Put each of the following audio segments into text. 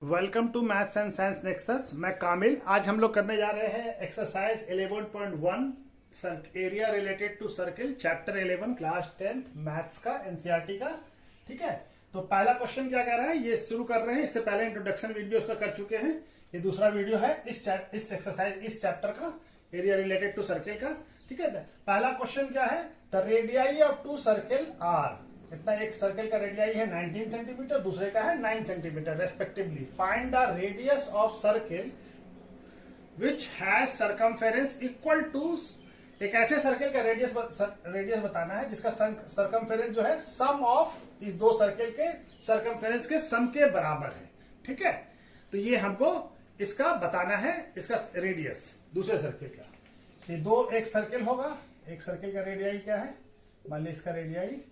Welcome to maths and science nexus. मैं कामिल। आज हम लोग करने जा रहे हैं exercise 11.1 area related to circle, chapter 11, class 10 maths का, एनसीईआरटी का। ठीक है, तो पहला क्वेश्चन क्या कह रहा है ये शुरू कर रहे हैं। इससे पहले इंट्रोडक्शन वीडियो उसका कर चुके हैं। ये दूसरा वीडियो है इस एक्सरसाइज इस चैप्टर का, एरिया रिलेटेड टू सर्किल का। ठीक है, पहला क्वेश्चन क्या है, the radii of two circle are. इतना एक सर्कल का रेडियाई है 19 सेंटीमीटर, दूसरे का है 9 centimetre respectively. Find the radius of circle which has circumference equal to. एक ऐसे सर्कल का रेडियस बताना है जिसका सरकमफेरेंस जो है सम ऑफ इस दो सर्कल के सरकमफेरेंस के सम के बराबर है। ठीक है, तो ये हमको इसका बताना है, इसका रेडियस दूसरे सर्कल का। ये दो, एक सर्कल होगा, एक सर्कल का रेडियाई क्या है, मान लीजिए इसका रेडियाई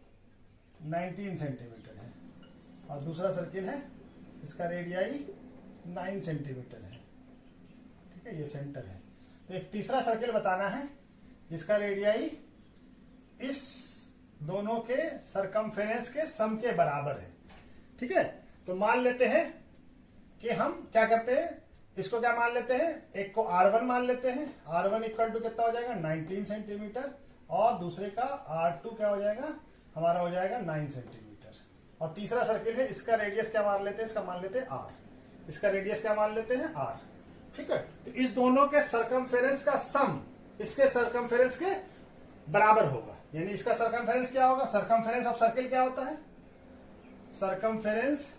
19 सेंटीमीटर है और दूसरा सर्किल है इसका रेडियाई 9 सेंटीमीटर है। ठीक है, ये सेंटर है। तो एक तीसरा सर्किल बताना है जिसका रेडियाई इस दोनों के सरकमफेरेंस के सम के बराबर है। ठीक है, तो मान लेते हैं कि हम क्या करते हैं, इसको क्या मान लेते हैं, एक को R1 मान लेते हैं। R1 इक्वल टू कितना हो जाएगा 19 सेंटीमीटर और दूसरे का R2 क्या हो जाएगा, हमारा हो जाएगा 9 सेंटीमीटर। और तीसरा सर्किल है, इसका रेडियस क्या मान लेते हैं, इसका मान लेते हैं R। इसका रेडियस क्या मान लेते हैं R। ठीक है, तो इस दोनों के सरकमफेरेंस का सम इसके सरकमफेरेंस के बराबर होगा। यानी इसका सरकमफेरेंस क्या होगा, सरकमफेरेंस ऑफ सर्किल क्या होता है, सरकमफेरेंस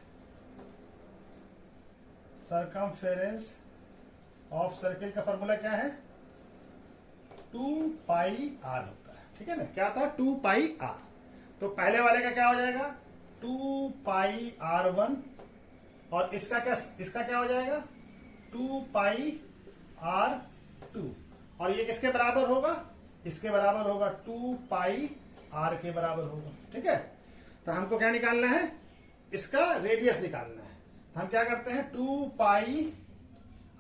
ऑफ सर्किल का फॉर्मूला क्या है, 2 पाई R होता है। ठीक है ना, क्या था 2 पाई R। तो पहले वाले का क्या हो जाएगा 2 पाई R1 और इसका क्या हो जाएगा 2 पाई R2। और ये किसके बराबर होगा, इसके बराबर होगा 2 पाई R के बराबर होगा। ठीक है, तो हमको क्या निकालना है, इसका रेडियस निकालना है। तो हम क्या करते हैं 2 पाई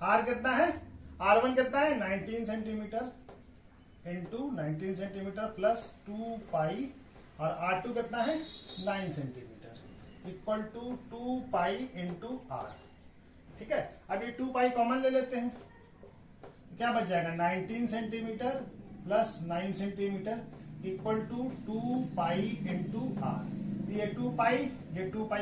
R कितना है, R1 कितना है 19 centimetre into 19 centimetre plus 2 pi और R2 कितना है 9 centimetre equal to 2 pi into R। ठीक है, अब ये 2 पाई कॉमन ले लेते हैं, क्या बच जाएगा 19 centimetre plus 9 centimetre equal to 2 pi into R। ये 2 पाई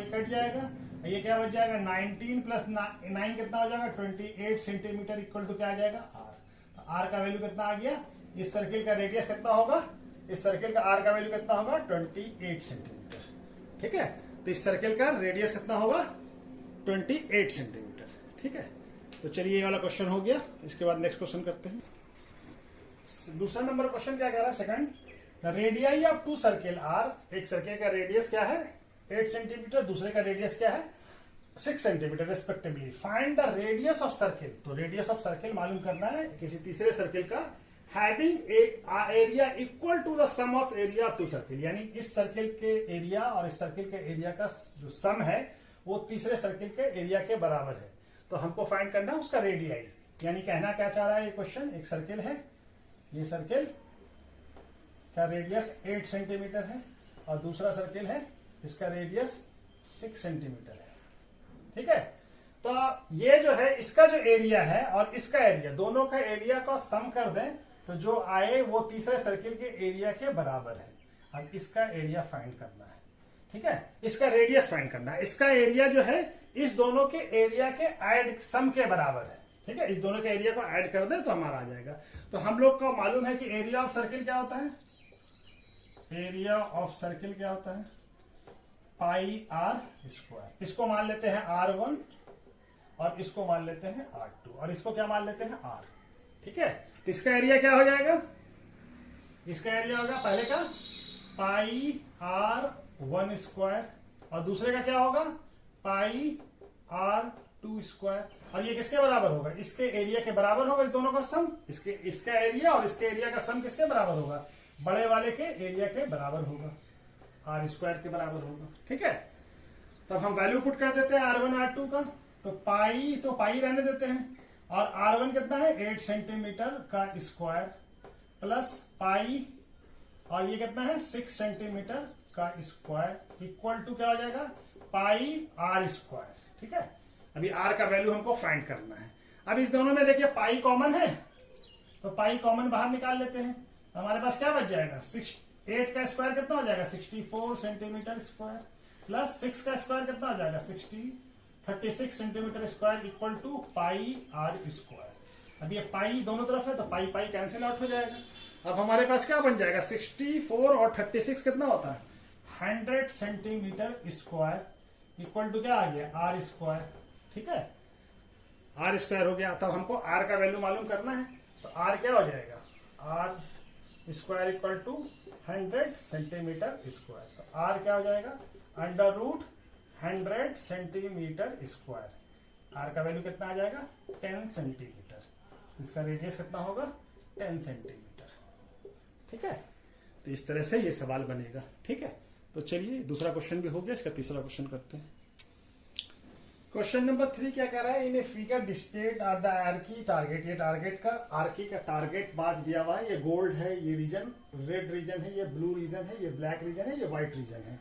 कट जाएगा, ये क्या बच जाएगा 19 प्लस 9 कितना हो जाएगा 28 सेंटीमीटर इक्वल टू क्या आ जाएगा R। तो R का वैल्यू कितना आ गया, इस सर्किल का रेडियस कितना होगा, इस सर्किल का R का वैल्यू कितना होगा 28 सेंटीमीटर। ठीक है, तो इस सर्किल का रेडियस कितना होगा 28 सेंटीमीटर। ठीक है, तो चलिए ये वाला क्वेश्चन हो गया। इसके बाद नेक्स्ट क्वेश्चन करते हैं। दूसरा नंबर क्वेश्चन क्या कह रहा है, second, the radii of two circle R। एक सर्किल का रेडियस क्या है 8 सेंटीमीटर, दूसरे का रेडियस क्या है 6 centimetre respectively. Find the radius of circle. तो रेडियस ऑफ सर्किल मालूम करना है किसी तीसरे सर्किल का, having area equal to the sum of area of two circle. यानी इस सर्किल के एरिया और इस सर्किल के एरिया का जो सम है वो तीसरे सर्किल के एरिया के बराबर है। तो हमको फाइंड करना है उसका रेडियाई। यानी कहना क्या चाह रहा है ये क्वेश्चन, एक सर्किल है, ये सर्किल का रेडियस 8 सेंटीमीटर है और दूसरा सर्किल है इसका रेडियस 6 सेंटीमीटर है। ठीक है, तो ये जो है इसका जो एरिया है और इसका एरिया, दोनों का एरिया को सम कर दें तो जो आए वो तीसरे सर्किल के एरिया के बराबर है। अब इसका एरिया फाइंड करना है। ठीक है, इसका रेडियस फाइंड करना है। इसका एरिया जो है इस दोनों के एरिया के ऐड सम के बराबर है। ठीक है, इस दोनों के एरिया को ऐड कर दें तो हमारा आ जाएगा। तो हम लोग को मालूम है कि एरिया ऑफ सर्किल क्या होता है, एरिया ऑफ सर्किल क्या होता है पाई R स्क्वायर। इसको मान लेते हैं R1 और इसको मान लेते हैं R2 और इसको क्या मान लेते हैं R। ठीक है, तो इसका एरिया क्या हो जाएगा, इसका एरिया होगा पहले का पाई R1 स्क्वायर और दूसरे का क्या होगा पाई R2 स्क्वायर। और ये किसके बराबर होगा, इसके एरिया के बराबर होगा, इस दोनों का सम। इसका एरिया और इसके एरिया का सम किसके बराबर होगा, बड़े वाले के एरिया के बराबर होगा, R स्क्वायर के बराबर होगा। ठीक है, तब हम वैल्यू पुट कर देते हैं R1 R2 का। तो पाई रहने देते हैं और R1 कितना है 8 सेंटीमीटर का स्क्वायर प्लस पाई और ये कितना है 6 सेंटीमीटर का स्क्वायर इक्वल टू क्या हो जाएगा पाई R स्क्वायर। ठीक है, अभी आर का वैल्यू हमको फाइंड करना है। अब इस दोनों में देखिए पाई कॉमन है, तो पाई कॉमन बाहर निकाल लेते हैं। हमारे पास क्या बच जाएगा, 8 का स्क्वायर कितना हो जाएगा 64 सेंटीमीटर स्क्वायर, प्लस 6 का स्क्वायर कितना हो जाएगा 36 centimetre square equal to pi r square. अब ये पाई दोनों तरफ है तो पाई पाई कैंसिल आउट हो जाएगा। अब हमारे पास क्या बन जाएगा 64 और 36 कितना होता है 100 सेंटीमीटर स्क्वायर इक्वल टू क्या आ गया आर स्क्वायर। ठीक है, आर स्क्वायर हो गया। तब हमको आर का वैल्यू मालूम करना है, तो आर क्या हो जाएगा r square equal to 100 centimetre square. तो आर क्या हो जाएगा under root 100 centimetre square. R का वैल्यू कितना आ जाएगा 10 सेंटीमीटर। इसका रेडियस कितना होगा 10 सेंटीमीटर। ठीक है, तो इस तरह से ये सवाल बनेगा। ठीक है, तो चलिए दूसरा क्वेश्चन भी हो गया, इसका तीसरा क्वेश्चन करते हैं। क्वेश्चन नंबर 3 क्या कह रहा है, in a figure displayed are the आर्की टारगेट। ये टारगेट का आर्की का टारगेट मार्क दिया हुआ है। ये गोल्ड है, ये रीजन रेड रीजन है, ये ब्लू रीजन है, ये ब्लैक रीजन है, ये व्हाइट रीजन है।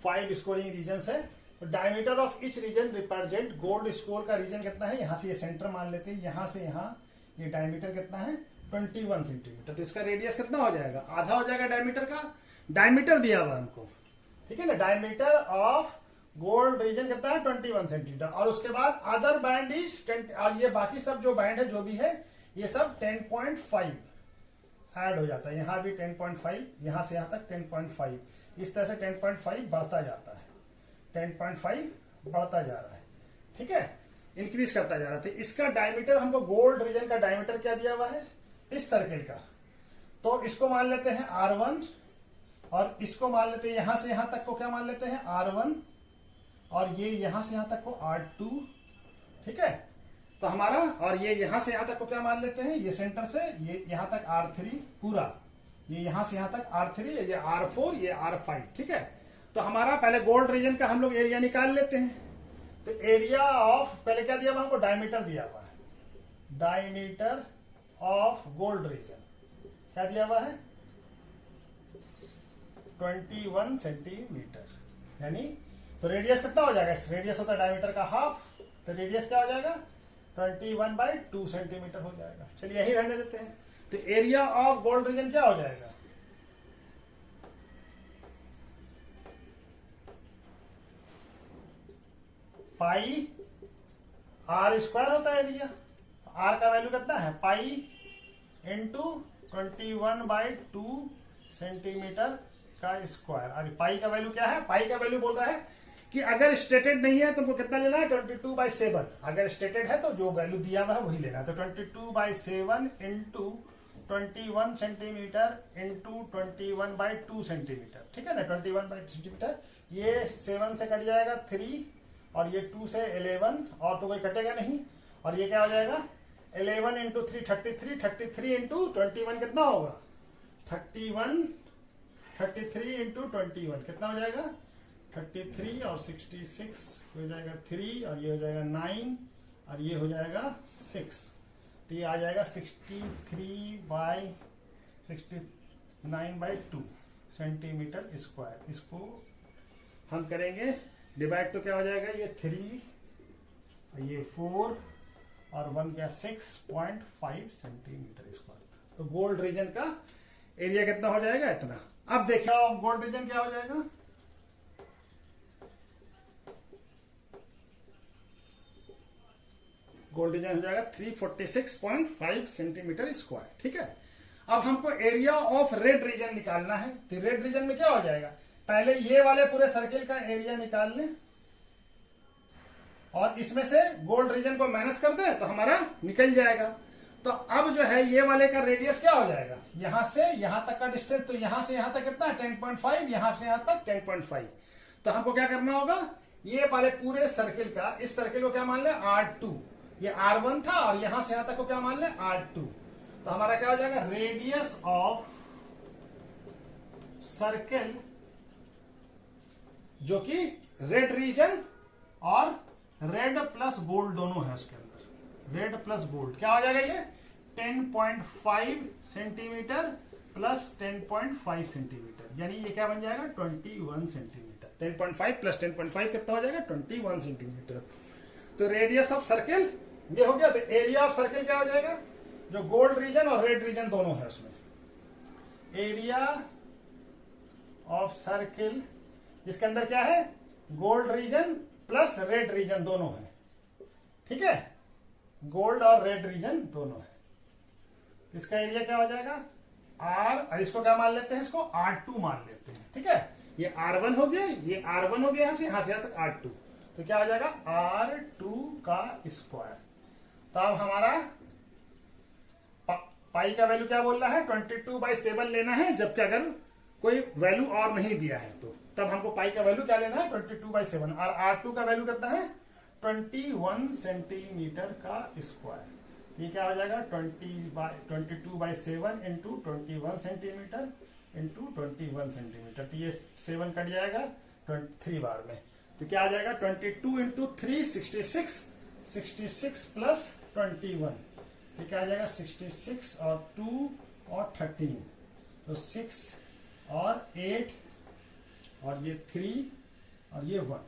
5 स्कोरिंग रीजन है। तो diameter of each reason represent gold score का रीजन कितना है, यहां से ये सेंटर मान लेते हैं, यहां से यहां ये डायमीटर कितना है 21 सेंटीमीटर। तो इसका रेडियस कितना हो जाएगा आधा हो जाएगा डायमीटर का। डायमीटर दिया हुआ हमको, ठीक है ना, डायमीटर ऑफ गोल्ड रीजन कितना है 21 सेंटीमीटर। और उसके बाद अदर बैंड इज 10, और ये बाकी सब जो बैंड है जो भी है ये सब 10.5 ऐड हो जाता है। यहां भी 10.5, यहां से यहां तक 10.5, इस तरह से 10.5 बढ़ता जाता है, 10.5 बढ़ता जा रहा है। ठीक है, इंक्रीज करता जा रहा था। इसका डायमीटर हमको गोल्ड रीजन का डायमीटर क्या दिया हुआ है इस सर्किल का, तो इसको मान लेते हैं R1 और इसको मान लेते हैं यहां से यहां तक को क्या मान लेते हैं R1 और ये यहां से यहां तक को R2। ठीक है, तो हमारा और ये यहां से यहां तक को क्या मान लेते हैं, ये सेंटर से ये यहां तक R3 पूरा, ये यहां से यहां तक R3, ये R4, ये R5। ठीक है, तो हमारा पहले गोल्ड रीजन का हम लोग एरिया निकाल लेते हैं। तो एरिया ऑफ पहले क्या दिया हुआ हमको डायमीटर दिया हुआ है, डायमीटर ऑफ गोल्ड रीजन क्या दिया हुआ है 21 सेंटीमीटर, यानी तो रेडियस कितना हो जाएगा, रेडियस होता है डायमीटर का हाफ, तो रेडियस क्या हो जाएगा 21/2 सेंटीमीटर हो जाएगा। चलिए यही रहने देते हैं। तो एरिया ऑफ गोल्ड रीजन क्या हो जाएगा पाई आर स्क्वायर होता है एरिया। आर का वैल्यू कितना है पाई इंटू 21/2 सेंटीमीटर का स्क्वायर। अरे पाई का वैल्यू क्या है, पाई का वैल्यू बोल रहा है कि अगर स्टेटेड नहीं है तुमको कितना लेना है 22/7। अगर स्टेटेड है तो जो वैल्यू दिया हुआ है वही लेना है। तो 22/7 इंटू 21 सेंटीमीटर इंटू 21/2 सेंटीमीटर। ठीक है ना, 21/2 सेंटीमीटर, ये 7 से कट जाएगा 3 और ये 2 से 11 और तो कोई कटेगा नहीं, और ये क्या हो जाएगा 11 इंटू 3 33 इंटू 21 कितना होगा 33 इंटू 21 कितना हो जाएगा 33 और 66 हो जाएगा 3 और ये हो जाएगा 9 और ये हो जाएगा 6, तो ये आ जाएगा 69/2 सेंटीमीटर स्क्वायर। इसको हम करेंगे डिवाइड, तो क्या हो जाएगा ये 3 ये 4 और 1 क्या 6.5 सेंटीमीटर स्क्वायर। तो गोल्ड रीजन का एरिया कितना हो जाएगा इतना। अब देखिए गोल्ड रीजन क्या हो जाएगा, गोल्ड रीजन हो जाएगा 346.5 सेंटीमीटर स्क्वायर। ठीक है, अब हमको एरिया ऑफ रेड रीजन निकालना है। तो रेड रीजन में क्या हो जाएगा, पहले ये वाले पूरे सर्किल का एरिया निकाल लें और इसमें से गोल्ड रीजन को माइनस कर दें तो हमारा निकल जाएगा। तो अब जो है ये वाले का रेडियस क्या हो जाएगा, यहां से यहां तक का डिस्टेंस, तो यहां से यहां तक कितना 10.5, यहां से यहां तक 10.5। तो हमको क्या करना होगा, ये वाले पूरे सर्किल का, इस सर्किल को क्या मान ले R2, ये R1 था और यहां से यहां तक को क्या मान ले R2। तो हमारा क्या हो जाएगा रेडियस ऑफ सर्किल जो कि रेड रीजन और रेड प्लस गोल्ड दोनों है उसके अंदर, रेड प्लस गोल्ड क्या हो जाएगा ये 10.5 सेंटीमीटर प्लस 10.5 सेंटीमीटर, यानी ये क्या बन जाएगा 21 सेंटीमीटर। 10.5 प्लस 10.5 कितना हो जाएगा 21 सेंटीमीटर। तो रेडियस ऑफ सर्किल ये हो गया। तो एरिया ऑफ सर्किल क्या हो जाएगा, जो गोल्ड रीजन और रेड रीजन दोनों है उसमें, एरिया ऑफ सर्किल जिसके अंदर क्या है, gold region plus red reason दोनों है, ठीक है, गोल्ड और रेड रीजन दोनों है। इसका एरिया क्या हो जाएगा आर, और इसको क्या मान लेते हैं, इसको R2 मान लेते हैं, ठीक है। ये R1 हो गया, ये R1 हो गया, यहां से यहां तक R2, तो क्या हो जाएगा R2 का स्क्वायर। तो अब हमारा पाई का वैल्यू क्या बोल रहा है, 22/7 लेना है, जबकि अगर कोई वैल्यू और नहीं दिया है तो तब हमको पाई का वैल्यू क्या लेना है, 22/7, और R2 का वैल्यू कितना है 21 सेंटीमीटर का स्क्वायर। ये क्या हो जाएगा 22/7 इंटू 21 सेंटीमीटर इंटू 21 सेंटीमीटर, तो ये 7 कट जाएगा 3 बार में, तो क्या आ जाएगा 22 इंटू 3 66, 66 प्लस 21, तो क्या आ जाएगा 66 और 2 और 13, तो 6 और 8 और ये 3 और ये 1,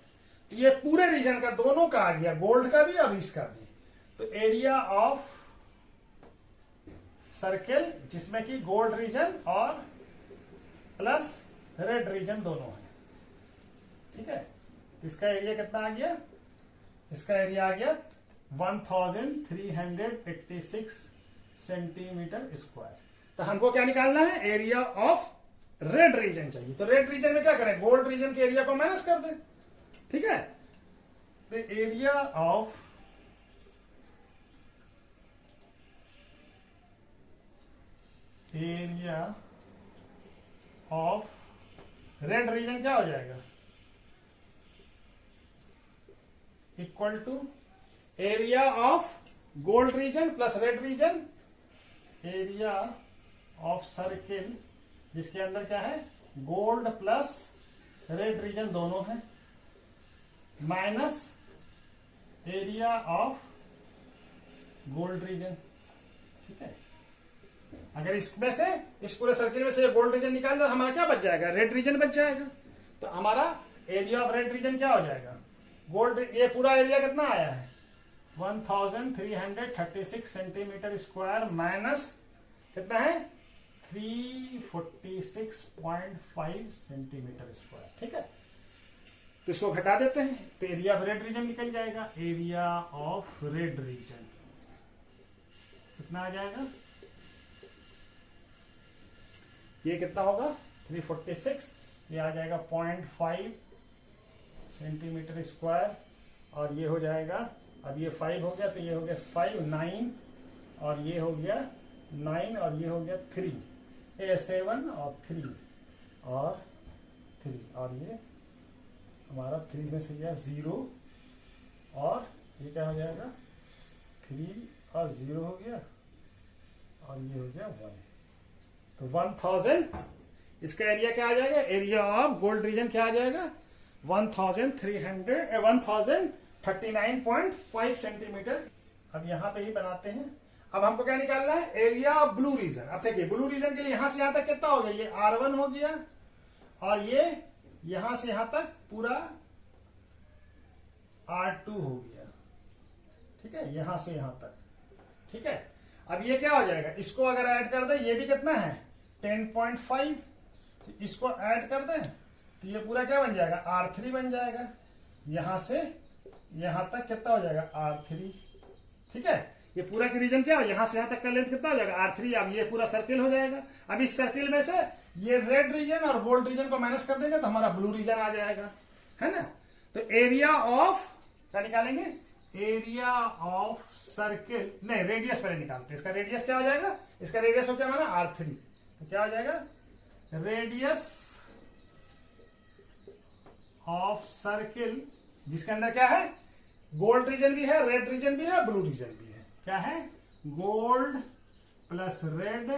तो ये पूरे रीजन का दोनों का आ गया, गोल्ड का भी और इसका भी। तो एरिया ऑफ सर्किल जिसमें कि गोल्ड रीजन और प्लस रेड रीजन दोनों है, ठीक है। इसका एरिया कितना आ गया, इसका एरिया आ गया 1386 सेंटीमीटर स्क्वायर। तो हमको क्या निकालना है, एरिया ऑफ रेड रीजन चाहिए। तो रेड रीजन में क्या करें, गोल्ड रीजन के एरिया को माइनस कर दें, ठीक है। तो एरिया ऑफ रेड रीजन क्या हो जाएगा, equal to area of gold region plus red region, area of circle जिसके अंदर क्या है, गोल्ड प्लस रेड रीजन दोनों है, minus area of gold reason, ठीक है। अगर इसमें से, इस पूरे सर्किल में से गोल्ड रीजन निकाल दो, हमारा क्या बच जाएगा, रेड रीजन बच जाएगा। तो हमारा एरिया ऑफ रेड रीजन क्या हो जाएगा, गोल्ड, ये पूरा एरिया कितना आया है 1336 सेंटीमीटर स्क्वायर, माइनस कितना है 346.5 सेंटीमीटर स्क्वायर, ठीक है। तो इसको घटा देते हैं, तो एरिया ऑफ रेड रीजन निकल जाएगा, एरिया ऑफ रेड रीजन कितना आ जाएगा, ये कितना होगा 346, ये आ जाएगा 0.5 सेंटीमीटर स्क्वायर, और ये हो जाएगा, अब ये 5 हो गया तो ये हो गया 5 9, और ये हो गया 9 और ये हो गया 3, 7 और 3 और 3, और ये हमारा 3 में से गया 0, और ये क्या हो जाएगा 3 और 0 हो गया, और ये हो गया 1, तो 1000। इसका एरिया क्या आ जाएगा, एरिया ऑफ गोल्ड रीजन क्या आ जाएगा 1039.5 सेंटीमीटर। अब यहां पे ही बनाते हैं। अब हमको क्या निकालना है, एरिया ऑफ ब्लू रीजन। अब देखिए ब्लू रीजन के लिए यहां से यहां तक कितना हो गया, ये R1 हो गया, और ये यहां से यहां तक पूरा R2 हो गया, ठीक है, यहां से यहां तक, ठीक है। अब ये क्या हो जाएगा, इसको अगर ऐड कर दें, ये भी कितना है 10.5, तो इसको ऐड कर दें तो ये पूरा क्या बन जाएगा R3 बन जाएगा, यहां से यहां तक कितना हो जाएगा R3, ठीक है। ये पूरा की रीजन क्या हो, यहां से यहां तक का लेंथ कितना हो जाएगा R3। अब ये पूरा सर्किल हो जाएगा। अब इस सर्किल में से ये रेड रीजन और गोल्ड रीजन को माइनस कर देंगे तो हमारा ब्लू रीजन आ जाएगा, है ना। तो एरिया ऑफ क्या निकालेंगे, एरिया ऑफ सर्किल, नहीं रेडियस पहले निकालते हैं। इसका रेडियस क्या हो जाएगा, इसका रेडियस हो क्या माना R3, तो क्या हो जाएगा रेडियस ऑफ सर्किल जिसके अंदर क्या है, गोल्ड रीजन भी है, रेड रीजन भी है, ब्लू रीजन भी है। क्या है, gold plus red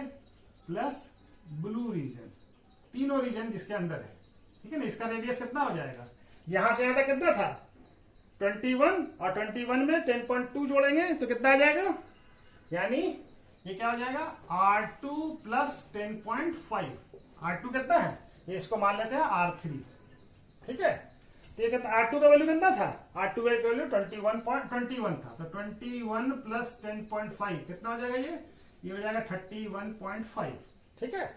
plus blue region, तीनों रीजन जिसके अंदर है, ठीक है ना। इसका रेडियस कितना हो जाएगा, यहां से यहां तक कितना था 21, और 21 में 10.2 जोड़ेंगे तो कितना आ जाएगा, यानी ये क्या हो जाएगा R2 प्लस 10.5। R2 कितना है, ये इसको मान लेते हैं R3, ठीक है। तो ये कितना R2 का वैल्यू कितना था, R2 का वैल्यू 21.21 था, तो 21 प्लस 10.5 कितना हो जाएगा, ये हो जाएगा 31.5। ठीक है,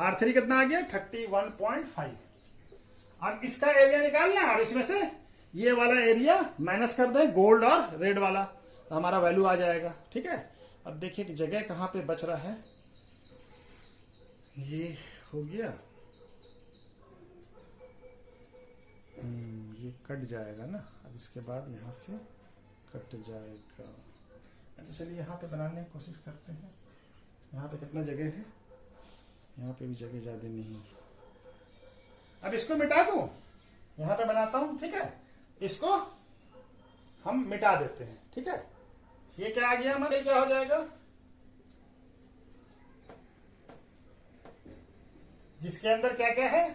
R3 कितना आ गया 31.5। अब इसका एरिया निकालना है और इसमें से ये वाला एरिया माइनस कर दे गोल्ड और रेड वाला, तो हमारा वैल्यू आ जाएगा। ठीक है, अब देखिए कि जगह कहां पे बच रहा है, ये हो गया, ये कट जाएगा ना, अब इसके बाद यहां से कट जाएगा। अच्छा चलिए यहाँ पे बनाने की कोशिश करते हैं। यहाँ पे कितना जगह है, यहाँ पे भी जगह ज्यादा नहीं है। अब इसको मिटा दूं, यहाँ पे बनाता हूं। ठीक है, इसको हम मिटा देते हैं। ठीक है, ये क्या आ गया हमारे, क्या हो जाएगा, जिसके अंदर क्या क्या है,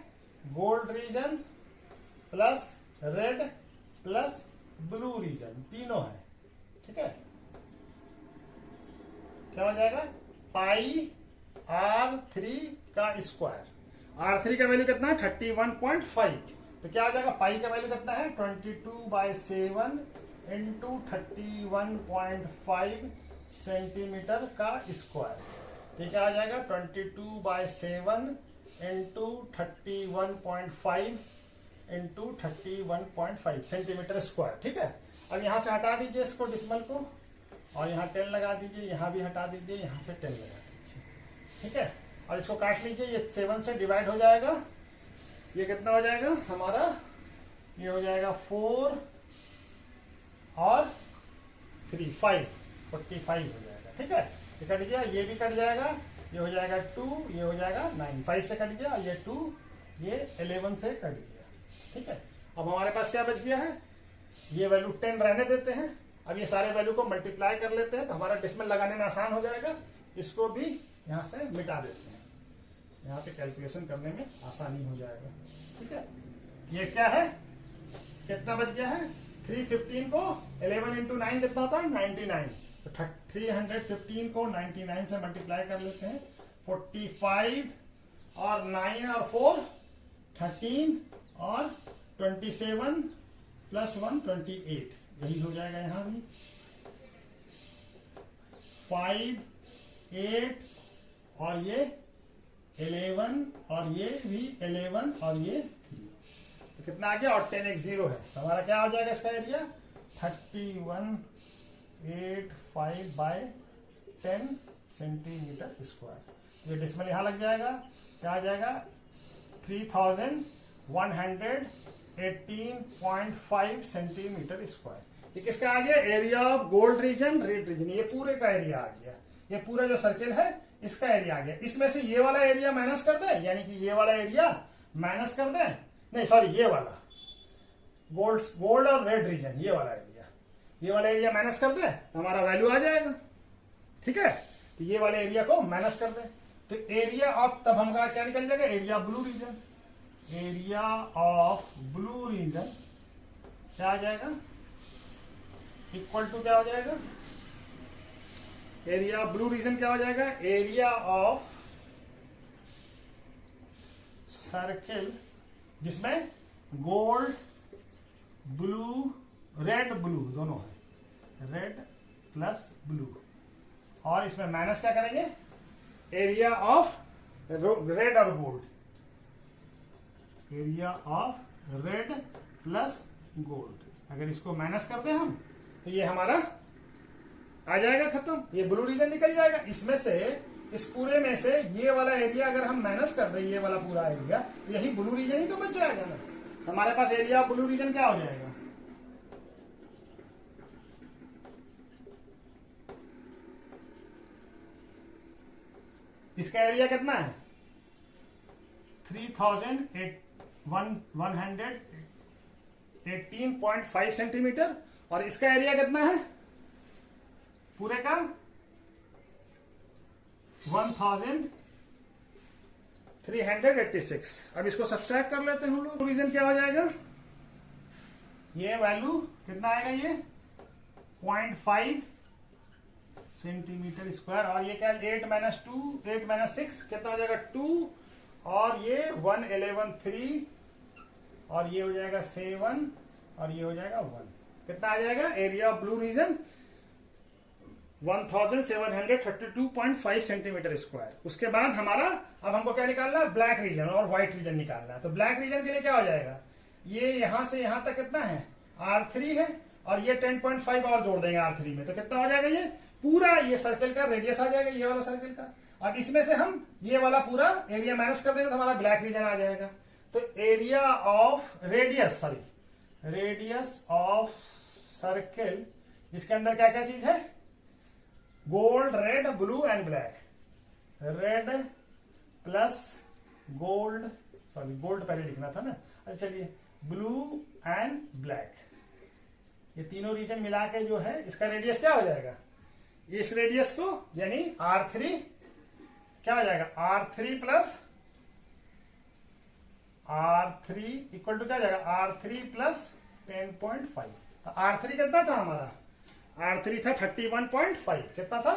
gold region plus red plus blue region, तीनों है। ठीक है, क्या हो जाएगा, पाई R3 का स्क्वायर। R3 का वैल्यू कितना है 31.5, तो क्या हो जाएगा, पाई का वैल्यू कितना है 22/7 इंटू 31.5 सेंटीमीटर का स्क्वायर। तो क्या हो जाएगा 22/7 इंटू 31.5 इंटू 31.5 सेंटीमीटर स्क्वायर। ठीक है, अब यहां से हटा दीजिए इसको, डिसिमल को, और यहाँ 10 लगा दीजिए, यहाँ भी हटा दीजिए, यहाँ से 10 लगा दीजिए। ठीक है, और इसको काट लीजिए, ये 7 से डिवाइड हो जाएगा, ये कितना हो जाएगा हमारा, ये हो जाएगा 4 और 3 5 45 हो जाएगा। ठीक है, ये कट गया, ये भी कट जाएगा, ये हो जाएगा 2, ये हो जाएगा 9, 5 से कट गया, ये 2, ये 11 से कट गया। ठीक है, अब हमारे पास क्या बच गया है, ये वैल्यू 10 रहने देते हैं। अब ये सारे वैल्यू को मल्टीप्लाई कर लेते हैं, तो हमारा डेसिमल लगाने में आसान हो जाएगा। इसको भी यहां से मिटा देते हैं, यहाँ पे कैलकुलेशन करने में आसानी हो जाएगा। ठीक है, ये क्या है, कितना बच गया है, 315 को 11 इंटू 9 कितना होता है 99, तो 315 को 99 से मल्टीप्लाई कर लेते हैं, 45 और 9 और 4 13 और 27 प्लस 1 28, यही हो जाएगा। यहां भी 5 8 और ये 11 और ये भी 11 और ये 3, तो कितना आ गया, और 10 एक 0 है, तो हमारा क्या हो जाएगा इसका एरिया 3185/10 सेंटीमीटर स्क्वायर। ये डिसिमल यहां लग जाएगा, क्या आ जाएगा 3118.5 सेंटीमीटर स्क्वायर। ये किसका आ गया, area of gold reason red region, ये पूरे का एरिया आ गया, ये पूरा जो सर्किल है इसका एरिया आ गया। इसमें से ये वाला एरिया माइनस कर दे, यानी कि ये वाला एरिया माइनस कर दे, नहीं सॉरी, ये वाला गोल्ड और रेड रीजन, ये वाला एरिया माइनस कर दे, तो हमारा वैल्यू आ जाएगा। ठीक है, तो ये वाले एरिया को माइनस कर दे, तो एरिया ऑफ, तब हमारा क्या निकल जाएगा, area blue region, area of blue region क्या आ जाएगा, इक्वल टू क्या हो जाएगा, एरिया ब्लू रीजन क्या हो जाएगा, एरिया ऑफ सर्किल जिसमें गोल्ड ब्लू रेड ब्लू दोनों है, रेड प्लस ब्लू, और इसमें माइनस क्या करेंगे, एरिया ऑफ रेड और gold, area of red plus gold. अगर इसको माइनस कर दे हम, तो ये हमारा आ जाएगा खत्म, ये ब्लू रीजन निकल जाएगा। इसमें से, इस पूरे में से ये वाला एरिया अगर हम माइनस कर दें, ये वाला पूरा एरिया, यही ब्लू रीजन ही तो बच जाएगा ना। हमारे पास एरिया ब्लू रीजन क्या हो जाएगा, इसका एरिया कितना है 3118.5 सेंटीमीटर, और इसका एरिया कितना है पूरे का 1386। अब इसको सब्सट्रैक्ट कर लेते हैं हम लोग, रीजन क्या हो जाएगा, ये वैल्यू कितना आएगा, ये 0.5 सेंटीमीटर स्क्वायर, और ये क्या 8 - 2 8 - 6 कितना हो जाएगा 2, और ये 111 3 और ये हो जाएगा 7 और ये हो जाएगा 1। कितना आ जाएगा area of blue region 1732.5 centimetre square. उसके बाद हमारा अब हमको क्या निकालना है, ब्लैक रीजन और व्हाइट रीजन निकालना है। तो ब्लैक रीजन के लिए क्या हो जाएगा, ये यहां से यहां तक कितना है R3 है और ये 10.5 और जोड़ देंगे R3 में, तो कितना हो जाएगा, ये पूरा ये सर्कल का रेडियस आ जाएगा, ये वाला सर्कल का। अब इसमें से हम ये वाला पूरा एरिया माइनस कर देंगे तो हमारा ब्लैक रीजन आ जाएगा। तो area of radius of circle, इसके अंदर क्या क्या चीज है, gold, red, blue and black. Red plus gold, sorry gold पहले लिखना था ना, अच्छा चलिए ब्लू एंड ब्लैक, ये तीनों रीजन मिला के जो है इसका रेडियस क्या हो जाएगा, इस रेडियस को यानी R3 क्या हो जाएगा, R3 इक्वल टू क्या हो जाएगा, R3 प्लस 10.5। तो R3 कितना था हमारा, R3 था 31.5, कितना था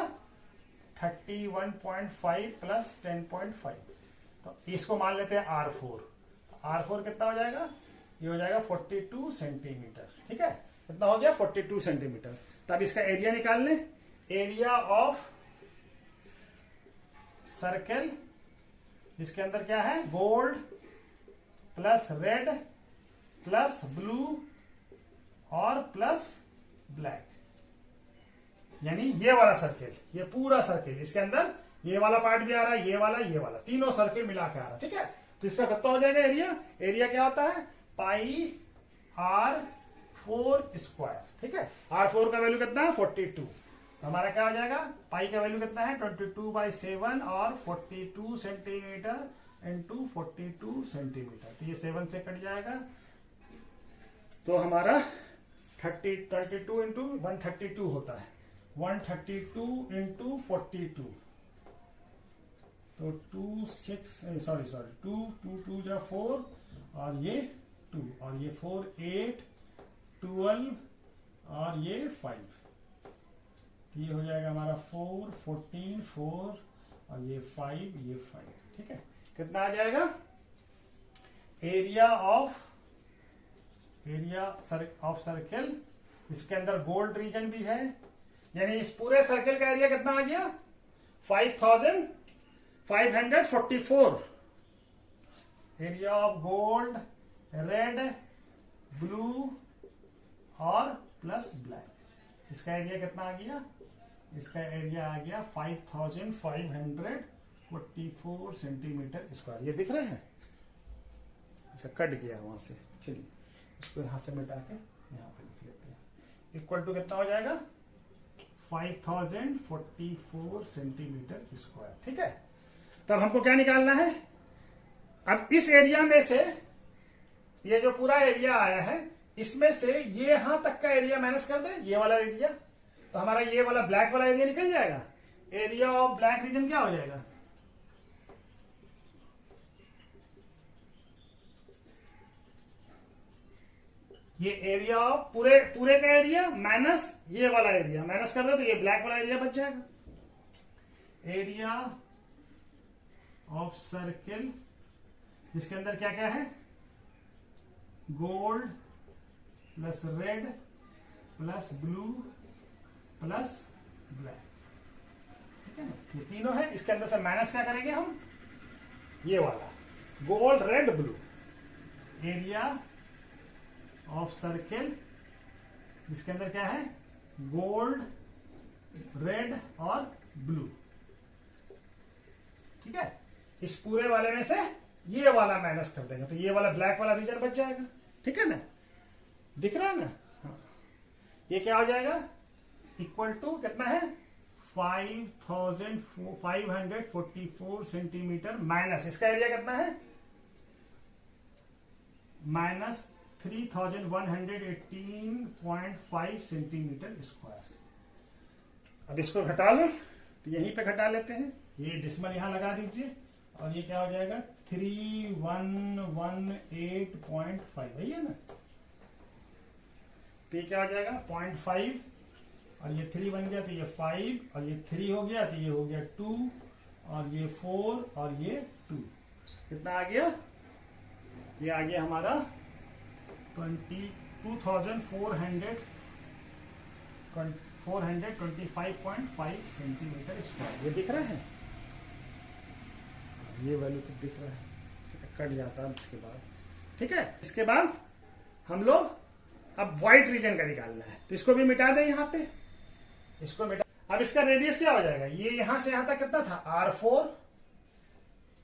31.5 प्लस 10.5। तो इसको मान लेते हैं R4। तो R4 कितना हो जाएगा, ये हो जाएगा 42 सेंटीमीटर। ठीक है, कितना हो गया 42 सेंटीमीटर। तब इसका एरिया निकाल लें, एरिया ऑफ सर्कल जिसके अंदर क्या है, gold plus red plus blue और प्लस ब्लैक, यानी ये वाला सर्कल, ये पूरा सर्कल, इसके अंदर ये वाला पार्ट भी आ रहा है, ये वाला तीनों सर्कल मिला के आ रहा है। ठीक है, तो इसका कितना हो जाएगा एरिया, एरिया क्या होता है पाई R4 स्क्वायर। ठीक है, R4 का वैल्यू कितना है 42, तो हमारा क्या हो जाएगा, पाई का वैल्यू कितना है 22/7 और 42 सेंटीमीटर इंटू 42 सेंटीमीटर। तो ये 7 से कट जाएगा, तो हमारा 22 इंटू 132 होता है, 132 इंटू 42, तो 2 2 जा 4 और ये 2 और ये 4 8 12 और ये 5, ये हो जाएगा हमारा 4 14 4 और ये 5 ये 5। ठीक है, कितना आ जाएगा एरिया ऑफ सर्कल, इसके अंदर गोल्ड रीजन भी है, यानी इस पूरे सर्कल का एरिया कितना आ गया 5544। Area of gold, red, blue और प्लस ब्लैक, इसका एरिया कितना आ गया, इसका एरिया आ गया 5544 सेंटीमीटर स्क्वायर। ये दिख रहे हैं, अच्छा कट गया वहां से, चलिए इसको यहां से मिटा के यहां पे लिख लेते हैं, इक्वल टू कितना हो जाएगा 5044 सेंटीमीटर स्क्वायर। ठीक है, तब हमको क्या निकालना है, अब इस एरिया में से ये जो पूरा एरिया आया है इसमें से ये यहां तक का एरिया माइनस कर दे, ये वाला एरिया, तो हमारा ये वाला ब्लैक वाला एरिया निकल जाएगा। एरिया ऑफ ब्लैक रीजन क्या हो जाएगा, ये एरिया ऑफ पूरे का एरिया माइनस ये वाला एरिया, माइनस कर दे तो ये ब्लैक वाला एरिया बच जाएगा। एरिया ऑफ सर्कल जिसके अंदर क्या क्या है, gold plus red plus blue plus black. ठीक है ना, ये तीनों है, इसके अंदर से माइनस क्या करेंगे हम, ये वाला gold red blue. Area of circle जिसके अंदर क्या है, गोल्ड रेड और ब्लू। ठीक है, इस पूरे वाले में से ये वाला माइनस कर देंगे तो ये वाला ब्लैक वाला रीजन बच जाएगा। ठीक है ना, दिख रहा है ना, हाँ। ये क्या हो जाएगा, इक्वल टू कितना है 5544 सेंटीमीटर माइनस इसका एरिया कितना है माइनस 3118.5 सेंटीमीटर स्क्वायर। अब इसको घटा लो, तो यहीं पे घटा लेते हैं, ये डिसिमल यहां लगा दीजिए और ये क्या हो जाएगा 3118.5 है ना, तो ये क्या हो जाएगा 0.5 और ये 3 बन गया तो ये 5 और ये 3 हो गया तो ये हो गया 2 और ये 4 और ये 2, कितना आ गया, ये आ गया हमारा 425.5 सेंटीमीटर स्क्वायर। ये दिख रहा है, ये वैल्यू तो दिख रहा है, कट जाता है इसके बाद। ठीक है, इसके बाद हम लोग अब व्हाइट रीजन का निकालना है, तो इसको भी मिटा दें यहाँ पे, इसको मिटा। अब इसका रेडियस क्या हो जाएगा, ये यहां से यहां तक कितना था R4,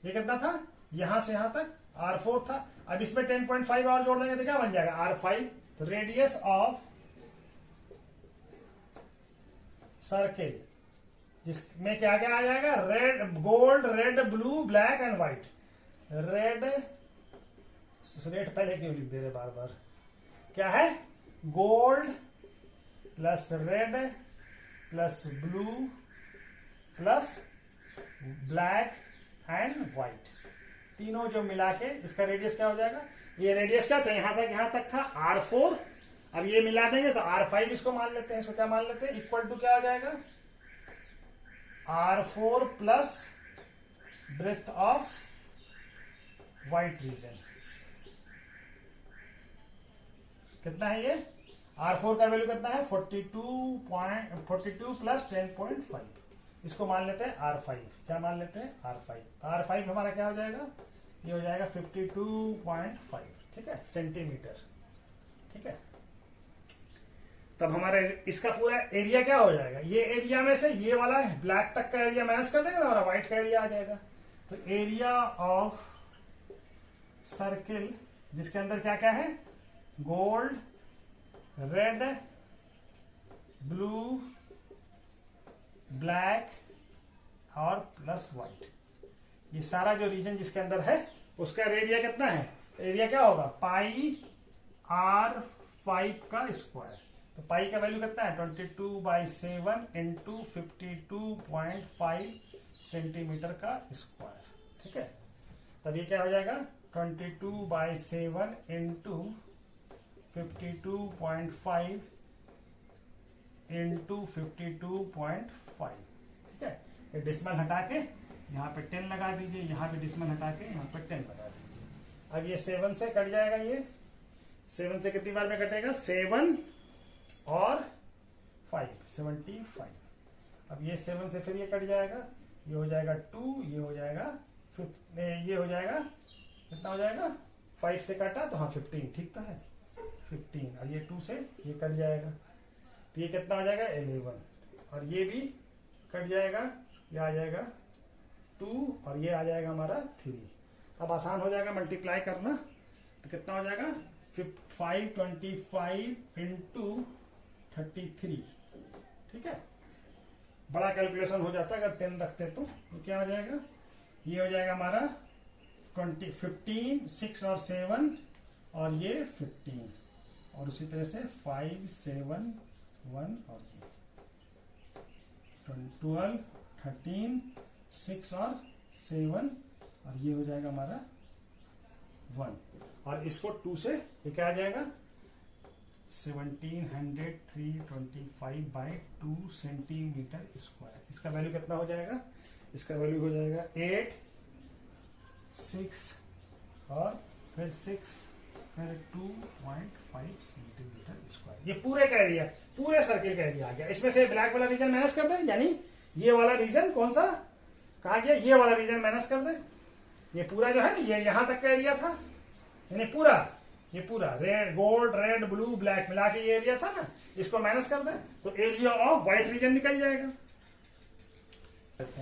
ये कितना था यहां से यहां तक R4 था। अब इसमें 10.5 और जोड़ देंगे तो क्या बन जाएगा R5। तो रेडियस ऑफ सर्किल जिसमें क्या क्या आ जाएगा, red, gold, red, blue, black and white. Red पहले क्यों लिख दे रहे बार बार, क्या है, gold plus red plus blue plus black and white, तीनों जो मिला के इसका रेडियस क्या हो जाएगा। ये रेडियस क्या था, यहां तक था R4। अब ये मिला देंगे तो R5 इसको मान लेते हैं, इसको क्या मान लेते हैं, इक्वल टू क्या हो जाएगा R4 plus breadth of white region. कितना है ये, R4 का वैल्यू कितना है 42 प्लस 10.5, इसको मान लेते हैं R5। क्या मान लेते हैं R5। R5 हमारा क्या हो जाएगा, ये हो जाएगा 52.5, ठीक है, सेंटीमीटर। ठीक है, तब हमारे इसका पूरा एरिया क्या हो जाएगा, ये एरिया में से ये वाला ब्लैक तक का एरिया माइनस कर देंगे तो हमारा व्हाइट का एरिया आ जाएगा। तो एरिया ऑफ सर्किल जिसके अंदर क्या क्या है, गोल्ड, रेड, ब्लू, ब्लैक और प्लस व्हाइट, ये सारा जो रीजन जिसके अंदर है उसका एरिया कितना है, एरिया क्या होगा पाई R5 का स्क्वायर। तो पाई का वैल्यू कितना है 22/7 इंटू 52.5 सेंटीमीटर का स्क्वायर। ठीक है, तब ये क्या हो जाएगा 22/7 इंटू 52.5 इंटू 52.5। ठीक है, ये डिस्मल हटा के यहाँ पे 10 लगा दीजिए, यहाँ पे डिस्मल हटा के यहाँ पे 10 लगा दीजिए। अब ये 7 से कट जाएगा, ये 7 से कितनी बार में कटेगा, 7 और 5, 75। अब ये 7 से फिर ये कट जाएगा, ये हो जाएगा 2, ये हो जाएगा 5, ये हो जाएगा कितना हो जाएगा 5 से काटा तो हाँ 15, ठीक तो है 15, और ये 2 से ये कट जाएगा तो ये कितना हो जाएगा 11, और ये भी कट जाएगा, ये आ जाएगा 2 और ये आ जाएगा हमारा 3। अब आसान हो जाएगा मल्टीप्लाई करना, तो कितना हो जाएगा 525 इंटू 33। ठीक है, बड़ा कैलकुलेशन हो जाता है अगर 10 रखते तो क्या हो जाएगा, ये हो जाएगा हमारा 15, 6 और 7 और ये 15, और उसी तरह से 5, 7, 1 और ये 12, 13, 6 और 7 और ये हो जाएगा हमारा 1, और इसको 2 से ये क्या आ जाएगा 17,325/2 सेंटीमीटर स्क्वायर। इसका वैल्यू कितना हो जाएगा, इसका वैल्यू हो जाएगा 8, 6 और फिर 6 फिर 2.5 सेंटीमीटर स्क्वायर। ये पूरे का एरिया, पूरे सर्किल का एरिया आ गया। इसमें से ब्लैक वाला रीजन माइनस कर दें, यानी ये वाला रीजन कौन सा कहा गया, ये वाला रीजन माइनस कर दें। ये पूरा जो है ना, ये यहां तक का एरिया था, यानी पूरा ये पूरा red, gold, red, blue, black मिला के ये एरिया था ना, इसको माइनस कर दें तो एरिया ऑफ व्हाइट रीजन निकल जाएगा।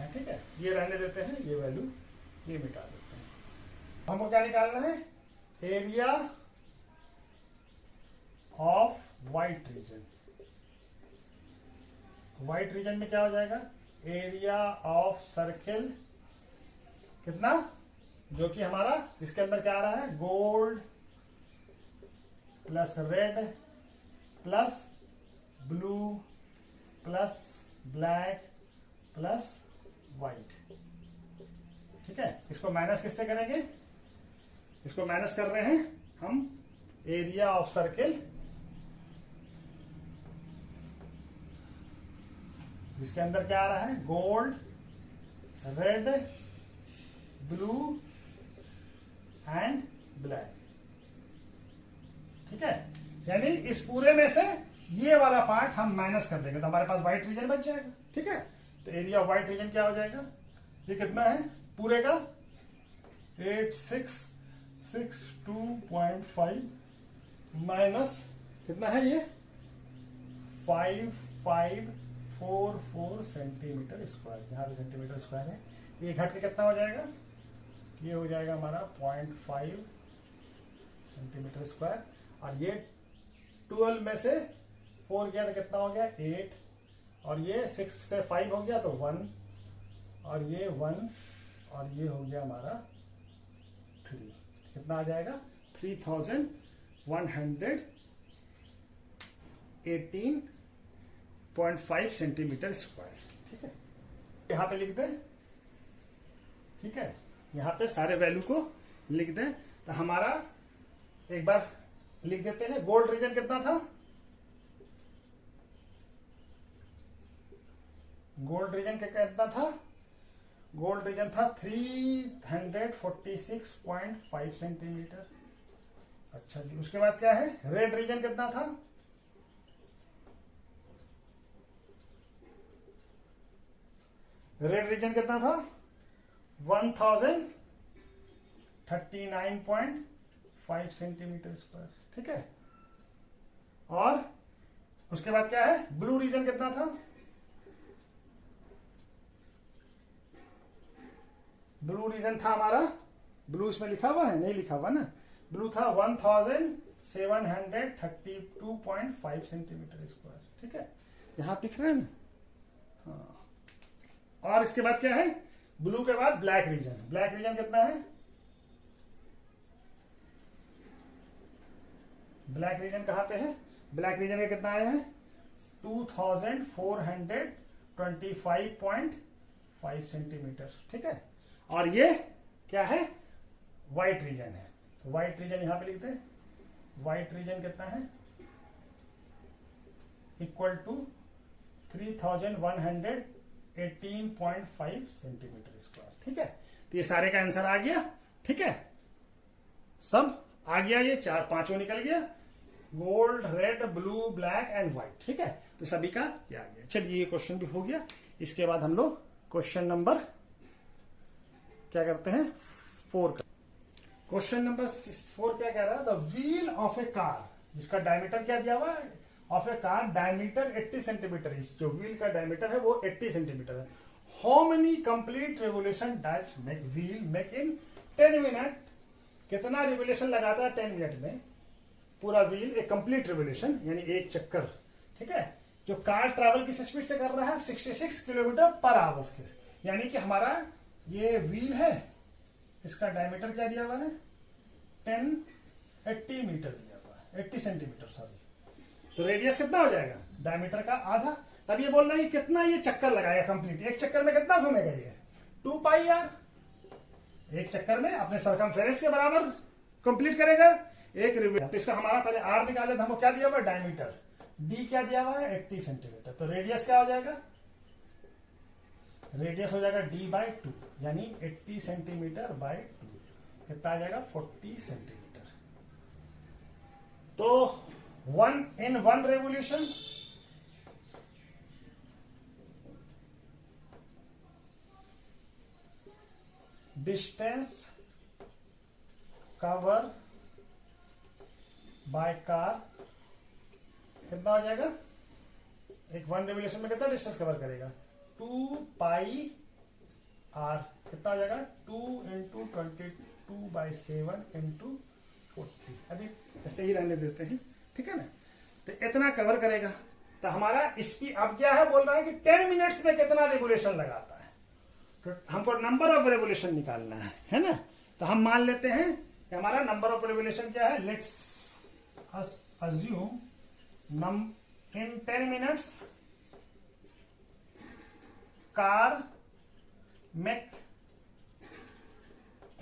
ठीक है, ये रहने देते हैं, ये वैल्यू ये मिटा देते हैं। हमको क्या निकालना है, area of white region. White region में क्या हो जाएगा, एरिया ऑफ सर्किल कितना, जो कि हमारा इसके अंदर क्या आ रहा है, gold plus red plus blue plus black plus white. ठीक है, इसको माइनस किससे करेंगे, इसको माइनस कर रहे हैं हम एरिया ऑफ सर्किल, जिसके अंदर क्या आ रहा है, gold, red, blue and black. ठीक है, यानी इस पूरे में से ये वाला पार्ट हम माइनस कर देंगे तो हमारे पास व्हाइट रीजन बच जाएगा। ठीक है, तो एरिया ऑफ व्हाइट रीजन क्या हो जाएगा, ये कितना है पूरे का 8662.5 माइनस कितना है ये 5544 सेंटीमीटर स्क्वायर, यहाँ पे सेंटीमीटर स्क्वायर है, ये घट के कितना हो जाएगा, ये हो जाएगा हमारा 0.5 सेंटीमीटर स्क्वायर, और ये 12 में से 4 गया तो कितना हो गया 8, और ये 6 से 5 हो गया तो 1, और ये 1, और ये हो गया हमारा 3, कितना आ जाएगा 3118.5 सेंटीमीटर स्क्वायर। ठीक है, यहां पे लिख दें। ठीक है, यहां पे सारे वैल्यू को लिख दें। तो हमारा एक बार लिख देते हैं, गोल्ड रीजन कितना था, गोल्ड रीजन कितना था, गोल्ड रीजन था 346.5 सेंटीमीटर। अच्छा जी, उसके बाद क्या है, रेड रीजन कितना था, रेड रीजन कितना था 1039.5 सेंटीमीटर स्क्वायर। ठीक है, और उसके बाद क्या है, ब्लू रीजन कितना था, ब्लू रीजन था हमारा, ब्लू इसमें लिखा हुआ है, नहीं लिखा हुआ ना, ब्लू था 1732.5 सेंटीमीटर स्क्वायर। ठीक है, यहां दिख रहे हैं ना, हाँ। और इसके बाद क्या है, ब्लू के बाद ब्लैक रीजन, ब्लैक रीजन कितना है, ब्लैक रीजन कहां पे है, ब्लैक रीजन का कितना आया है 2425.5 सेंटीमीटर। ठीक है, और ये क्या है, व्हाइट रीजन है, तो व्हाइट रीजन यहां पे लिखते हैं, व्हाइट रीजन कितना है इक्वल टू 3118.5 सेंटीमीटर स्क्वायर। ठीक है, तो ये सारे का आंसर आ गया। ठीक है, सब आ गया, ये 4-5 निकल गया, gold, red, blue, black and white. ठीक है, तो सभी का ये आ गया। चलिए, ये क्वेश्चन भी हो गया। इसके बाद हम लोग क्वेश्चन नंबर क्या करते हैं 4 का। क्वेश्चन नंबर 4 क्या कह रहा है, the wheel of A car, जिसका डायमीटर क्या दिया हुआ है, of A car diameter 80 centimetre, जो व्हील का डायमीटर है वो 80 सेंटीमीटर है। How many complete revolution does make wheel make in 10 minute, कितना रिवोल्यूशन लगाता है 10 मिनट में पूरा व्हील, एक कंप्लीट रिवोल्यूशन यानी एक चक्कर। ठीक है, जो कार ट्रैवल किस स्पीड से कर रहा है 66 किलोमीटर पर आवर के, यानी कि हमारा ये व्हील है, इसका डायमीटर क्या दिया हुआ है 80 मीटर दिया हुआ है, 80 सेंटीमीटर सॉरी, तो रेडियस कितना हो जाएगा डायमीटर का आधा। तब ये बोल रहा है कि कितना ये चक्कर लगाएगा कंप्लीट, एक चक्कर में कितना घूमेगा ये 2 पाई आर, एक चक्कर में अपने सरकमफेरेंस के बराबर कंप्लीट करेगा एक रिवोल्यूशन। तो इसका हमारा पहले आर निकाले तो हमको क्या दिया हुआ है डायमीटर, डी क्या दिया हुआ है 80 सेंटीमीटर, तो रेडियस क्या हो जाएगा, रेडियस हो जाएगा d बाई 2, यानी 80 सेंटीमीटर बाई 2 कितना आ जाएगा 40 सेंटीमीटर। तो 1 revolution distance cover by car कितना हो जाएगा, एक 1 रेवोल्यूशन में कितना डिस्टेंस कवर करेगा 2 पाई आर, कितना हो जाएगा 2 इंटू 22/7 इंटू 40। अभी ऐसे ही रहने देते हैं। ठीक है ना, तो इतना कवर करेगा। तो हमारा स्पीड अब क्या है, बोल रहा है कि 10 मिनट्स में कितना रेवोल्यूशन लगाता है, तो हमको नंबर ऑफ रेवोल्यूशन निकालना है ना। तो हम मान लेते हैं कि हमारा नंबर ऑफ रेवोल्यूशन क्या है, let's us assume in 10 minutes car make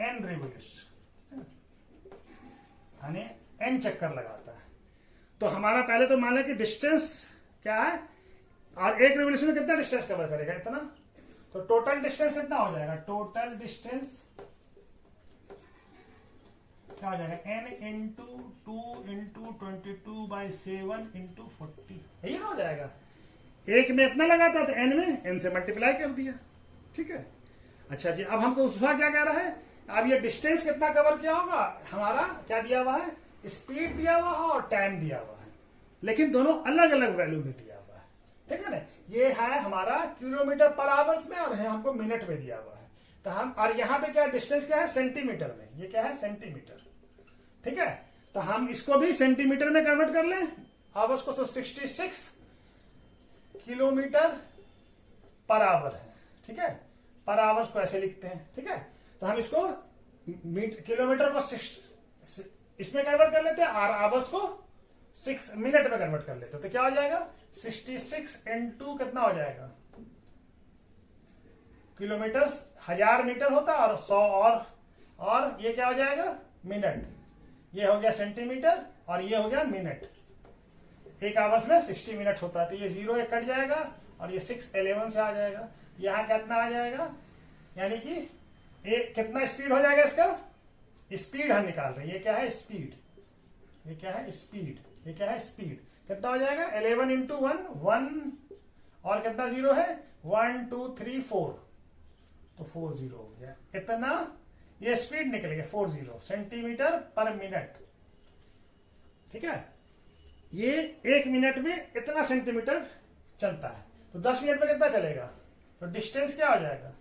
n revolution, यानी n चक्कर लगाता है। तो हमारा पहले तो मान लें कि डिस्टेंस क्या है, और एक रेवोल्यूशन में कितना डिस्टेंस कवर करेगा इतना, तो टोटल डिस्टेंस कितना हो जाएगा, टोटल डिस्टेंस क्या हो जाएगा n इंटू 2 × 22/7 × 40, यही ना हो जाएगा। एक में इतना लगाता तो n में n से मल्टीप्लाई कर दिया, ठीक है। अच्छा जी, अब हमको दूसरा क्या कह रहा है, अब ये डिस्टेंस कितना कवर किया होगा, हमारा क्या दिया हुआ है, स्पीड दिया हुआ है और टाइम दिया हुआ है, लेकिन दोनों अलग अलग वैल्यू में दिया हुआ है, ठीक है ना। ये है हमारा किलोमीटर पर आवर्स में और है हमको मिनट में दिया हुआ है। तो हम, और यहाँ पे क्या डिस्टेंस क्या है, सेंटीमीटर में, ये क्या है सेंटीमीटर, ठीक है। तो हम इसको भी सेंटीमीटर में कन्वर्ट कर लें आवर्स को, तो 66 किलोमीटर पर आवर है, ठीक है। पर आवर्स को ऐसे लिखते हैं, ठीक है। तो हम इसको किलोमीटर को इसमें कन्वर्ट कर लेते हैं और आवर्स को 6 मिनट में कन्वर्ट कर लेते हैं। तो क्या हो जाएगा 66 × कितना हो जाएगा, किलोमीटर 1000 मीटर होता है और 100 और ये क्या हो जाएगा मिनट, ये हो गया सेंटीमीटर और ये हो गया मिनट। एक आवर्स में 60 मिनट होता है, तो ये 0 एक कट जाएगा और ये 6 11 से आ जाएगा। यहां कितना आ जाएगा, यानी कि एक कितना स्पीड हो जाएगा इसका, स्पीड हम निकाल रहे हैं, ये क्या है स्पीड, ये क्या है स्पीड, ये क्या है स्पीड, कितना हो जाएगा 11 × 1 और कितना 0 है 1 2 3 4, तो 40 हो गया, इतना ये स्पीड निकल गया 40 सेंटीमीटर पर मिनट, ठीक है। ये 1 मिनट में इतना सेंटीमीटर चलता है, तो 10 मिनट में कितना चलेगा, तो डिस्टेंस क्या हो जाएगा,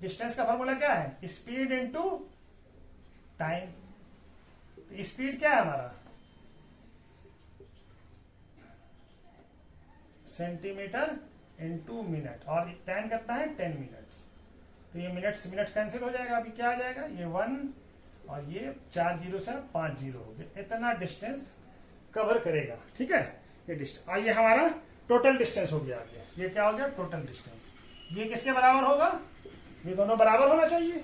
डिस्टेंस का फॉर्मूला क्या है, स्पीड इंटू टाइम। तो स्पीड क्या है हमारा सेंटीमीटर इंटू मिनट और टाइम कितना है 10 मिनट्स। तो ये मिनट कैंसिल हो जाएगा, अभी क्या आ जाएगा ये 1 और ये 4 0 से 5 0 हो गया, इतना डिस्टेंस कवर करेगा, ठीक है। ये डिस्टेंस, और ये हमारा टोटल डिस्टेंस हो गया, ये क्या हो गया टोटल डिस्टेंस। ये किसके बराबर होगा, ये दोनों बराबर होना चाहिए,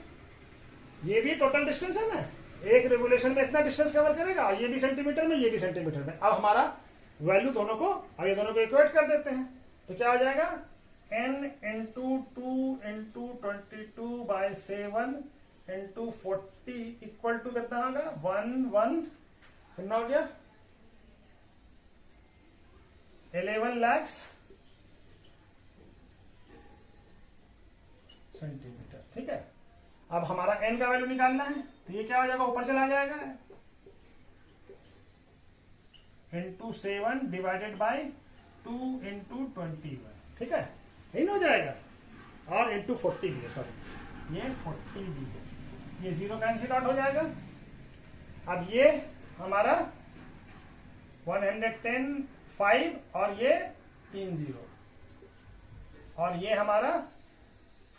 ये भी टोटल डिस्टेंस है ना, एक रेगुलेशन में इतना डिस्टेंस कवर करेगा, ये भी सेंटीमीटर में ये भी सेंटीमीटर में। अब हमारा वैल्यू दोनों को, अब ये दोनों को इक्वेट कर देते हैं, तो क्या हो जाएगा n × 2 × 22/7 × 40 इक्वल टू कितना होगा 1 कितना हो गया 11 लाख सेंटीमीटर, ठीक है। अब हमारा n का वैल्यू निकालना है, तो ये क्या हो जाएगा ऊपर चला जाएगा × 7 डिवाइडेड बाय 2 × 21, ठीक है, यही ना हो जाएगा, और × 40 भी है, सॉरी ये 40 भी है, ये 0 कैंसिल आउट हो जाएगा। अब ये हमारा 110 5 और ये 3 0 और ये हमारा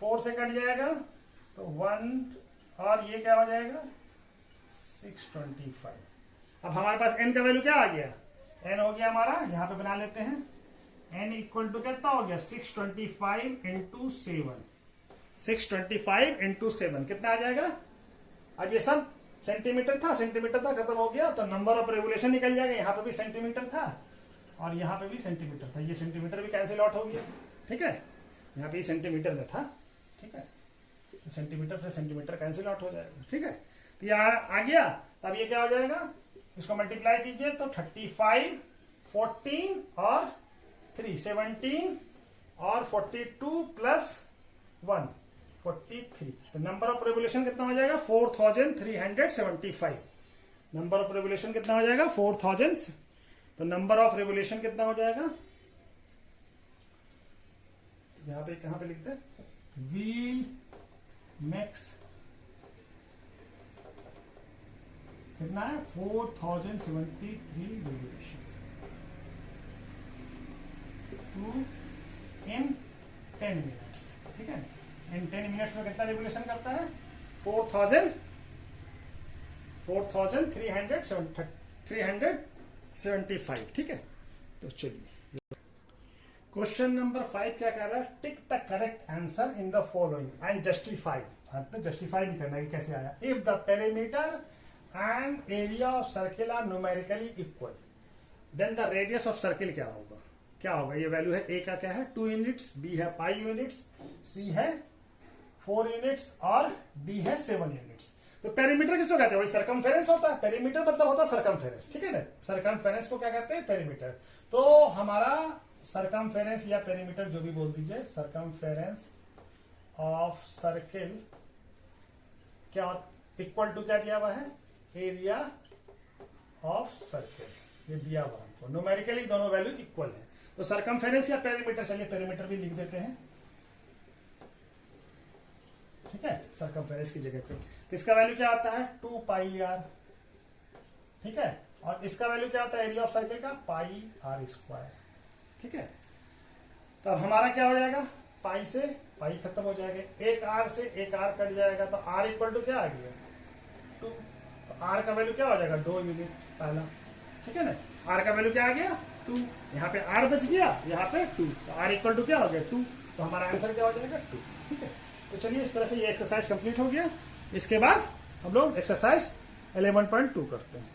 4 से कट जाएगा, तो 1 और ये क्या हो जाएगा 625। अब हमारे पास n का वैल्यू क्या आ गया, n हो गया हमारा, यहां पे बना लेते हैं, n इक्वल टू कितना हो गया 625 × 7, 625 × 7 कितना आ जाएगा। अब ये सब सेंटीमीटर था खत्म हो गया, तो नंबर ऑफ रेगुलेशन निकल जाएगा, यहाँ पे भी सेंटीमीटर था और यहाँ पे भी सेंटीमीटर था, ये सेंटीमीटर भी कैंसिल आउट हो गया, ठीक है, यहाँ पे सेंटीमीटर में था, ठीक है, तो सेंटीमीटर से सेंटीमीटर कैंसिल आउट हो जाएगा, ठीक है। तो ये आ गया, तब ये क्या हो जाएगा, इसको मल्टीप्लाई कीजिए तो 35 14 और 3 17 और 42 प्लस 1 43, तो नंबर ऑफ रेवोल्यूशन कितना हो जाएगा 4375, नंबर ऑफ रेवोल्यूशन कितना हो जाएगा 4000, तो नंबर ऑफ रेवोल्यूशन कितना हो जाएगा, यहां पे कहां पे लिखते हैं व्हील मैक्स कितना है 4073 रेवोल्यूशन इन 10 मिनट्स, ठीक है। इन 10 मिनट्स में कितना रेवोल्यूशन करता है 4375, ठीक है। तो चलिए क्वेश्चन नंबर 5 क्या कर रहा है, tick the correct answer in the following and justify, तो जस्टिफाई भी करना है कैसे आया। If the perimeter and area of circle are numerically equal then the radius of circle क्या होगा, ये वैल्यू है ए का क्या है 2 यूनिट्स, बी है 5 यूनिट्स, सी है 4 यूनिट्स और डी है 7 यूनिट्स। तो पेरीमीटर किसको कहते हैं? वही सरकमफेरेंस होता है। पेरीमीटर मतलब होता है सरकमफेरेंस, ठीक है ना। सरकमफेरेंस को क्या कहते हैं? पेरीमीटर। तो हमारा सरकमफेरेंस या पेरीमीटर जो भी बोल दीजिए, सरकमफेरेंस ऑफ सर्किल क्या इक्वल टू क्या दिया हुआ है? एरिया ऑफ सर्किल, ये दिया हुआ हमको। न्यूमेरिकली दोनों वैल्यू इक्वल है। तो सरकमफेरेंस या पेरीमीटर, चलिए पेरीमीटर भी लिख देते हैं, ठीक है। सरकमफेरेंस की जगह पे इसका वैल्यू क्या आता है? 2 पाई आर, ठीक है। और इसका वैल्यू क्या आता है एरिया ऑफ सर्किल का? पाई आर स्क्वायर, ठीक है। तो अब हमारा क्या हो जाएगा? पाई से पाई खत्म हो जाएगा, एक आर से एक आर कट जाएगा, तो आर इक्वल टू क्या आ गया? 2। तो आर का वैल्यू क्या हो जाएगा? 2 यूनिट पहला, ठीक है ना। आर का वैल्यू क्या आ गया? 2। यहाँ पे आर बच गया, यहाँ पे 2, तो आर इक्वल टू क्या हो गया? 2। तो हमारा आंसर क्या हो जाएगा? 2, ठीक है। तो चलिए इस तरह से ये एक्सरसाइज कंप्लीट हो गया। इसके बाद हम लोग एक्सरसाइज 11.2 करते हैं।